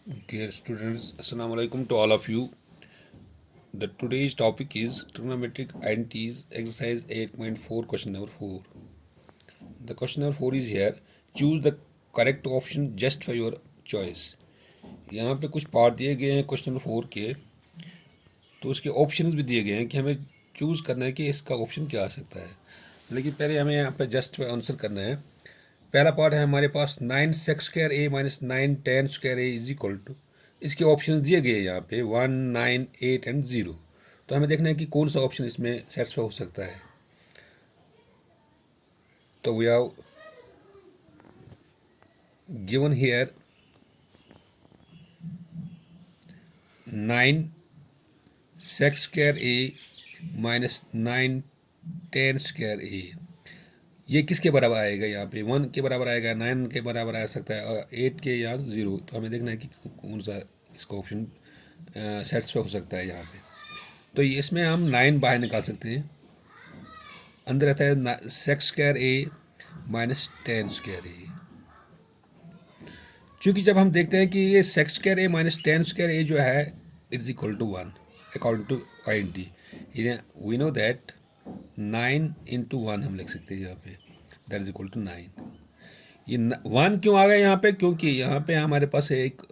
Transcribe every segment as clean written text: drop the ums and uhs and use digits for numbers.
Dear students, Assalamu alaikum to all of you. The today's topic is trigonometric identities, exercise 8.4, question number 4. The question number 4 is here. Choose the correct option, justify your choice. यहाँ पे कुछ part दिए गए हैं question number 4 के, तो उसके options भी दिए गए हैं कि हमें चूज करना है कि इसका ऑप्शन क्या आ सकता है। लेकिन पहले हमें यहाँ पे जस्टिफाई आंसर करना है। पहला पार्ट है हमारे पास 9 sec² a minus 9 tan² a is equal to, इसके ऑप्शन दिए गए यहाँ पे 1, 9, 8 एंड 0। तो हमें देखना है कि कौन सा ऑप्शन इसमें सेटिस्फाई हो सकता है। तो we have given here 9 sec² a minus 9 tan²a, ये किसके बराबर आएगा? यहाँ पे 1 के बराबर आएगा, 9 के बराबर आ सकता है, और 8 के या 0। तो हमें देखना है कि कौन सा इसका ऑप्शन सेटिस्फाई हो सकता है यहाँ पे। तो इसमें हम 9 बाहर निकाल सकते हैं, अंदर रहता है sec² a माइनस tan²a। चूँकि जब हम देखते हैं कि ये sec² a minus tan² a जो है it is equal to 1 according to identity, we know that 9 into 1 हम लिख सकते हैं यहाँ पे, दैट इज इक्वल टू 9। ये 1 क्यों आ गया यहाँ पे? क्योंकि यहाँ पे हमारे पास एक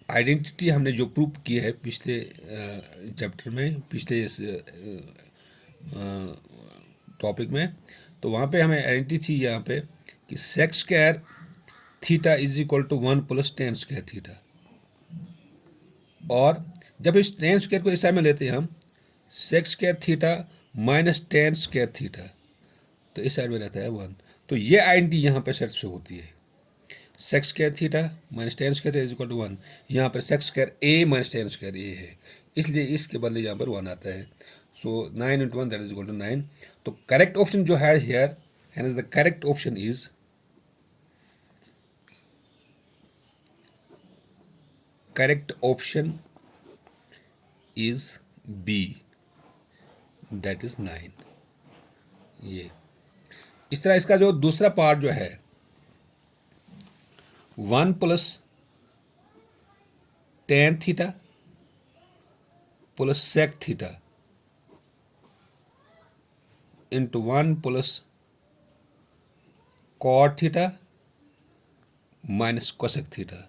आइडेंटिटी हमने जो प्रूव की है पिछले चैप्टर में, पिछले टॉपिक में। तो वहाँ पे हमें आइडेंटिटी थी यहाँ पे कि sec² theta is equal to 1 plus tan² theta. और जब इस tan² को इस साइड में लेते हैं हम, sec² theta minus tan² theta, तो इस साइड में रहता है 1। तो ये आइडेंटिटी यहाँ पे सेटिस्फाई होती है। sec² theta minus tan² is equal to 1, यहाँ पर sec² a minus tan² a है, इसलिए इसके बदले यहाँ पर 1 आता है। So 9 into 1 that is equal to 9। तो करेक्ट ऑप्शन जो है here, and the correct option is B, that is 9। ये इस तरह इसका जो दूसरा पार्ट जो है 1 plus tan theta plus sec theta into 1 plus cot theta minus cosec theta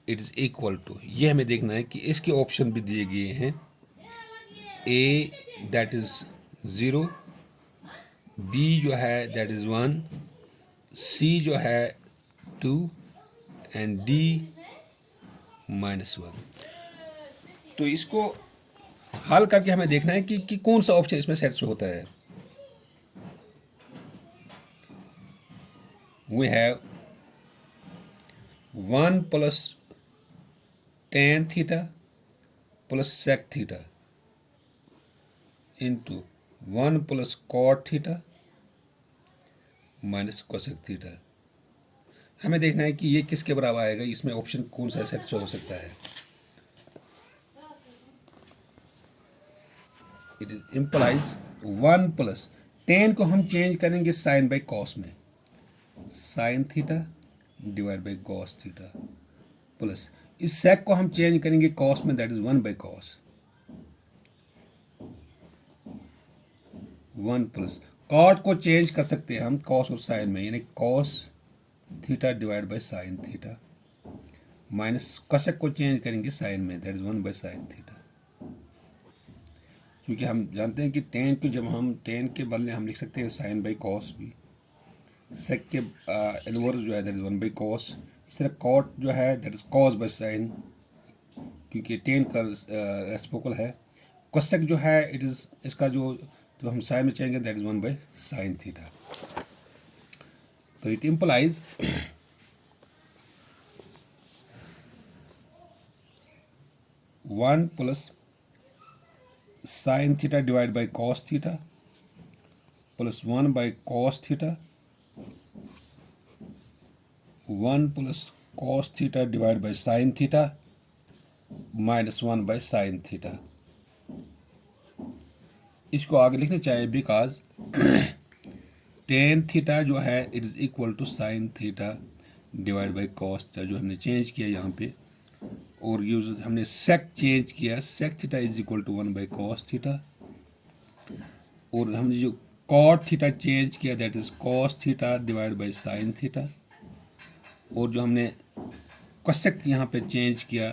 it is equal to, ये हमें देखना है कि इसके ऑप्शन भी दिए गए हैं। A दैट इज 0, B जो है दैट इज 1, C जो है 2 एंड D -1। तो इसको हल करके हमें देखना है कि कौन सा ऑप्शन इसमें सेटिस्फाई होता है। We have 1 plus tan theta plus sec theta into 1 plus cot theta minus cosec theta. हमें देखना है कि ये किसके बराबर आएगा, इसमें ऑप्शन कौन सा सेटिस्फाई हो सकता है। It is implies 1 plus tan को हम चेंज करेंगे साइन बाई कॉस में, sine theta divide by cos theta, plus इस sec को हम चेंज करेंगे कॉस में, that is 1 by cos, 1 plus cot को चेंज कर सकते हैं हम कॉस और साइन में, यानी cos theta divide by sine theta, minus cosec को चेंज करेंगे साइन में, that is 1 by sine theta. क्योंकि हम जानते हैं कि tan को जब हम tan के बदले हम लिख सकते हैं साइन बाई कॉस भी, सेक के इनवर्स जो है दैट इज 1 बाई कॉस। इस तरह कॉट जो है that is cos by sine, क्योंकि tan का रेसिप्रोकल है। कोसेक जो है इट इज इसका जो जब हम साइन में चेंगे that is 1 by sine theta. तो it implies 1 plus sine theta divide by cos theta plus 1 by cos theta, 1 plus cos theta divide by sine theta minus 1 by sine theta. इसको आगे लिखना चाहिए बिकॉज टेन थीटा जो है it is equal to sine theta divide by cos theta, जो हमने change किया यहाँ पे, और यूज हमने सेक चेंज किया, sec theta is equal to 1 by cos theta, और हमने जो कॉट थीटा चेंज किया that is cos theta divide by sine theta, और जो हमने कोसेक यहाँ पे चेंज किया,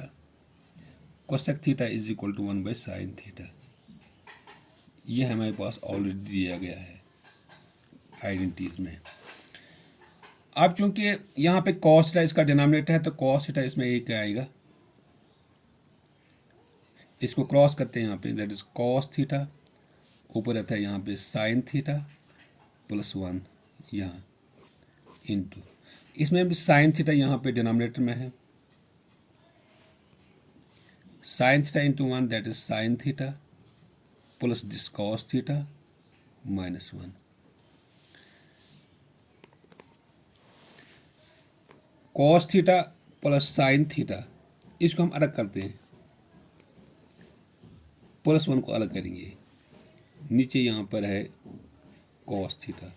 cosec theta is equal to 1 by sine theta. ये हमारे पास ऑलरेडी दिया गया है आइडेंटिटीज में। अब चूंकि यहाँ पे कॉस थीटा इसका डिनोमिनेटर है तो कॉस थीटा इसमें एक आएगा, इसको क्रॉस करते हैं यहाँ पे, दैट इज कॉस थीटा, ऊपर रहता है यहाँ पे साइन थीटा प्लस 1 यहाँ इंटू, इसमें भी साइन थीटा यहाँ पे डिनोमिनेटर में है, sine theta into 1 that is sine theta plus this cos theta minus 1। Cos theta plus sine theta इसको हम अलग करते हैं, प्लस 1 को अलग करेंगे, नीचे यहाँ पर है कॉस थीटा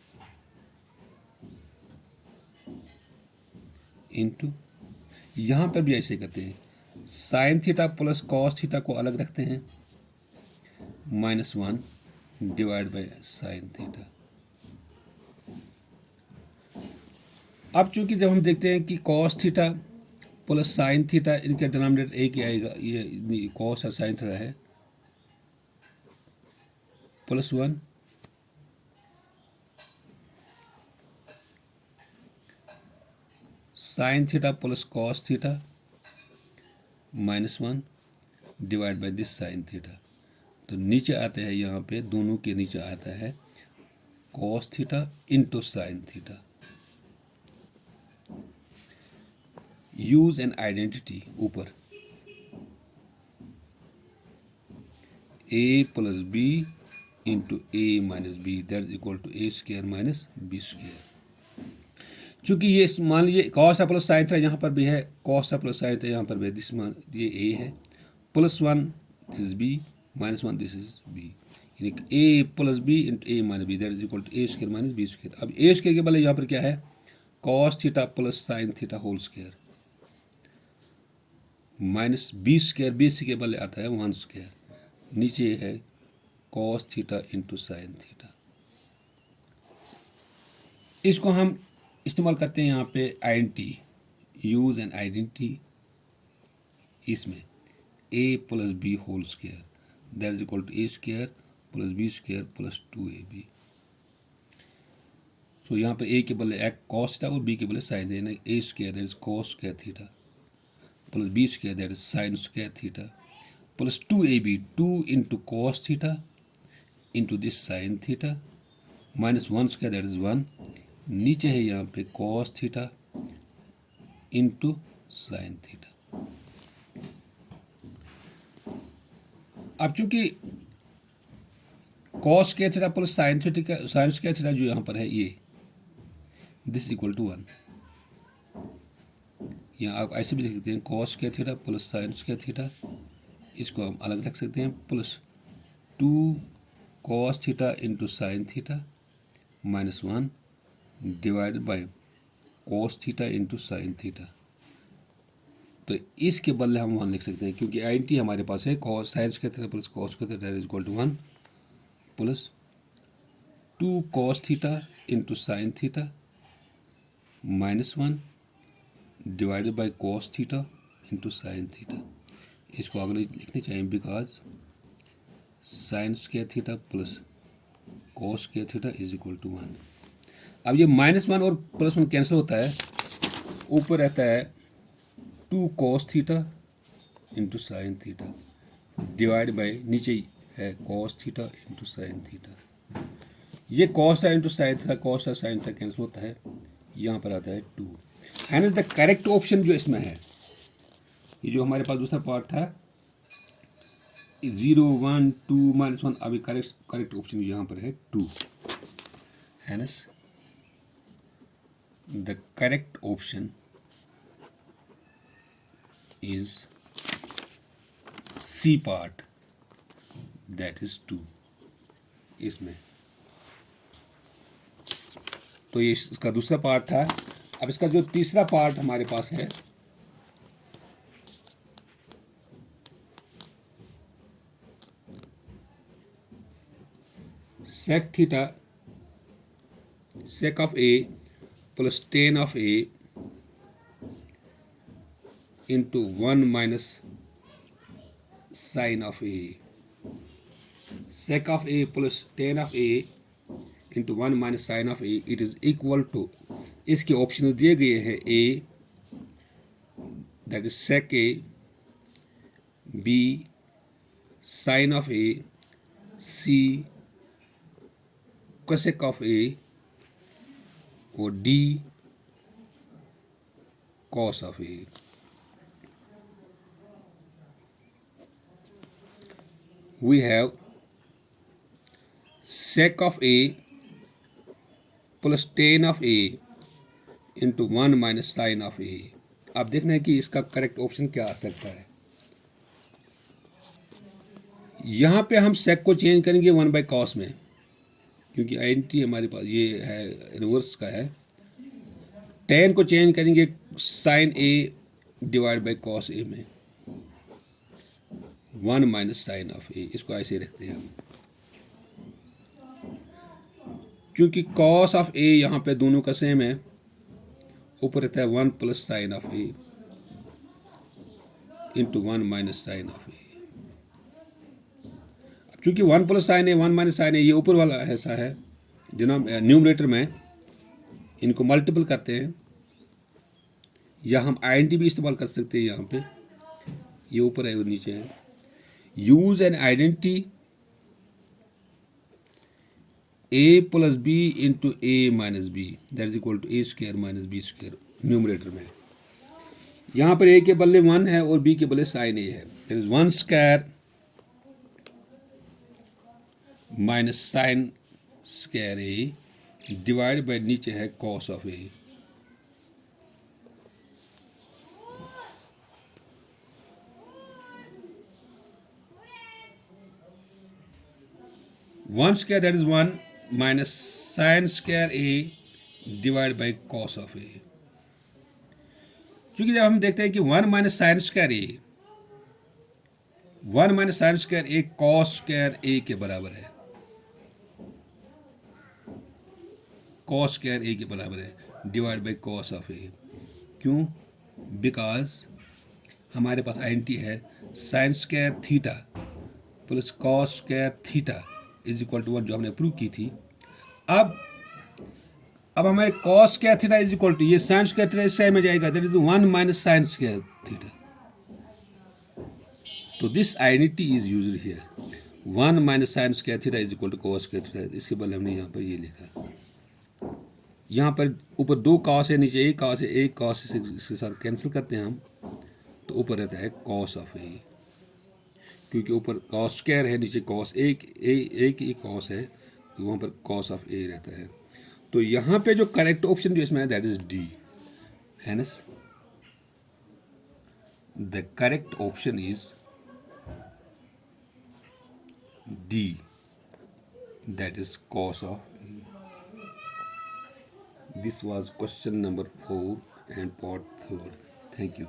इंटू, यहाँ पर भी ऐसे करते हैं, sine theta plus cos theta को अलग रखते हैं, minus 1 divide by sine theta. अब चूंकि जब हम देखते हैं कि cos theta plus sine theta इनका डिनोमिनेटर एक ही आएगा, ये कॉस और साइन थीटा है, plus 1 sine theta plus cos theta minus 1 divide by this sine theta. तो नीचे आते हैं, यहाँ पे दोनों के नीचे आता है cos theta into sine theta. Use an identity ऊपर a plus B into A minus B that is equal to A square minus B square. चूंकि ये मान लीजिए कॉस है प्लस साइन था, यहाँ पर भी है कॉस है प्लस साइन था, यहाँ पर भी दिस मान ये a है, plus 1 this is b minus 1 this is b, यानी a plus B into A minus B that is equal to A square minus B square. अब ए स्क्वायर के बदले यहाँ पर क्या है, cos theta plus sine theta whole square minus B square, B के बदले आता है 1 स्क्वायर, नीचे है cos theta into sine theta. इसको हम इस्तेमाल करते हैं यहाँ पे आइडेंटिटी, यूज एन आइडेंटिटी, इसमें a plus B whole square that is equal to A square plus B square plus 2ab। तो यहाँ पर a के बदले एक कॉस था और b के बदले साइन है, a square that is cos square theta plus B square that is sine square theta plus 2ab, 2 into cos theta into this sine theta minus 1 square that is 1, नीचे है यहाँ पे cos theta into sine theta. अब चूंकि cos square theta plus sine theta, sine square theta जो यहाँ पर है ये दिस इक्वल टू 1, यहाँ आप ऐसे भी लिख सकते हैं cos square theta plus sign square theta, इसको हम अलग रख सकते हैं, plus 2 cos theta into sine theta minus 1 divided by cos theta into sine theta. तो इसके बदले हम वहाँ लिख सकते हैं, क्योंकि आइडेंटिटी हमारे पास है cos sine square theta plus cos square theta is equal to 1 plus 2 cos theta into sine theta minus 1 divided by cos theta into sine theta. इसको अगले लिखने चाहिए, because sine square theta plus cos square theta is equal to 1। अब ये minus 1 और plus 1 cancel होता है, ऊपर रहता है 2 cos theta into sine theta divide by नीचे है cos theta into sine theta. ये कॉस है इंटू साइन थीटा, कॉस है साइन थीटा कैंसिल होता है, यहाँ पर आता है 2। एंड द करेक्ट ऑप्शन जो इसमें है, ये जो हमारे पास दूसरा पार्ट था 0 1 2 माइनस 1, अभी करेक्ट ऑप्शन यहाँ पर है 2। Hence, the correct option is C part, that is 2 इसमें। तो ये इसका दूसरा पार्ट था। अब इसका जो तीसरा पार्ट हमारे पास है, sec theta sec of a plus tan of a into 1 minus sin of a. Sec of a plus tan of a into 1 minus sin of a, it is equal to, इसके option दिए गए हैं, a that is sec a, b sin of a, c cosec of a और d cos of a. We have sec of a plus tan of a into 1 minus sin of a. अब देखना है कि इसका correct option क्या आ सकता है। यहाँ पे हम sec को चेंज करेंगे 1 बाई कॉस में, क्योंकि आइडेंटिटी हमारे पास ये है, इनवर्स का है। tan को चेंज करेंगे sin a divide by cos a में, 1 माइनस साइन ऑफ a, इसको ऐसे रखते हैं हम। क्योंकि कॉस ऑफ a यहाँ पे दोनों का सेम है, ऊपर रहता है 1 plus sine of a into 1 minus sine of a। अब चूंकि 1 प्लस साइन है 1 माइनस साइन है, ये ऊपर वाला ऐसा है, न्यूमरेटर में इनको मल्टीपल करते हैं, या हम आइडेंटिटी भी इस्तेमाल कर सकते हैं। यहाँ पे ये ऊपर है और नीचे है। Use an identity a plus B into A minus B, that is equal to A square minus B square numerator में। यहाँ पर a के बदले 1 है और b के बदले साइन a है, that is 1 square minus sine square a divide by नीचे है cos of a। One square that is 1 minus sine square a divide by cos of a। क्योंकि जब हम देखते हैं कि 1 minus sine square a, 1 minus sine square a cos square a के बराबर है, कॉस स्क्वायर a के बराबर है divide by cos of a। क्यों? बिकॉज हमारे पास आइडेंटिटी है sine square theta plus cos square theta is equal to 1, जो हमने प्रूव की थी। अब हमारे cos square theta is equal to, ये साइन स्क्वायर थीटा इस साइड में जाएगा, that is 1 minus sine square theta. तो this identity is used here, 1 minus sine square theta is equal to cos square theta. इसके बदले हमने यहाँ पर ये लिखा, यहाँ पर ऊपर 2 कॉस है, नीचे 1 कॉस है, 1 कॉस इसके साथ कैंसिल करते हैं हम, तो ऊपर रहता है कॉस ऑफ ए, क्योंकि ऊपर कॉस स्क्वायर है, नीचे कॉस एक ही कॉस है, तो वहाँ पर कॉस ऑफ ए रहता है। तो यहाँ पे जो करेक्ट ऑप्शन जो इसमें है that is D, hence the correct option is D, that is cos of A. This was question number 4 and part 3. Thank you.